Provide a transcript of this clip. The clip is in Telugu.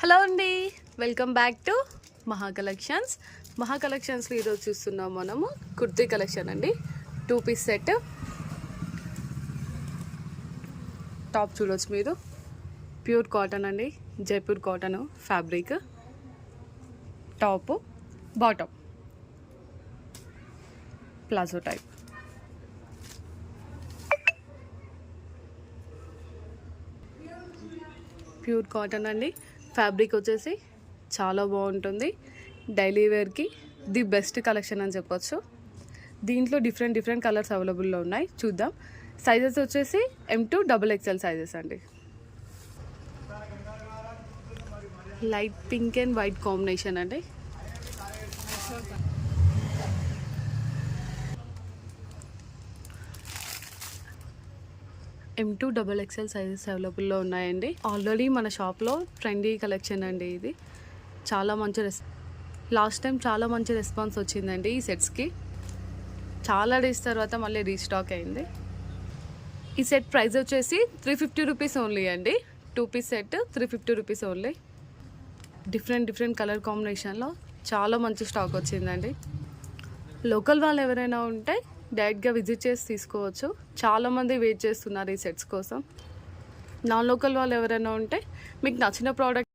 హలో అండి, వెల్కమ్ బ్యాక్ టు మహా కలెక్షన్స్. మహా కలెక్షన్స్లో ఈరోజు చూస్తున్నాం మనము కుర్తీ కలెక్షన్ అండి. 2 పీస్ సెట్. టాప్ చూడొచ్చు మీరు, ప్యూర్ కాటన్ అండి, Jaipur cotton fabric. Top bottom palazzo type. Pure cotton అండి, ఫ్యాబ్రిక్ వచ్చేసి చాలా బాగుంటుంది. డైలీ వేర్కి ది బెస్ట్ కలెక్షన్ అని చెప్పొచ్చు. దీంట్లో డిఫరెంట్ కలర్స్ అవైలబుల్లో ఉన్నాయి, చూద్దాం. సైజెస్ వచ్చేసి M to XXL సైజెస్ అండి. Light pink and white combination అండి. M to XXL సైజెస్ అవైలబుల్లో ఉన్నాయండి. ఆల్రెడీ మన షాప్లో ట్రెండీ కలెక్షన్ అండి ఇది. చాలా మంచి లాస్ట్ టైం చాలా మంచి రెస్పాన్స్ వచ్చిందండి ఈ సెట్స్కి. చాలా డేస్ తర్వాత మళ్ళీ రీస్టాక్ అయింది. ఈ సెట్ ప్రైస్ వచ్చేసి 350 రూపీస్ ఓన్లీ అండి. 2 piece set 350 rupees only. Different colour కాంబినేషన్లో చాలా మంచి స్టాక్ వచ్చిందండి. లోకల్ వాళ్ళు ఎవరైనా ఉంటే డైరెక్ట్గా విజిట్ చేసి తీసుకోవచ్చు. చాలామంది వెయిట్ చేస్తున్నారు ఈ సెట్స్ కోసం. నాన్ లోకల్ వాళ్ళు ఎవరైనా ఉంటే మీకు నచ్చిన ప్రోడక్ట్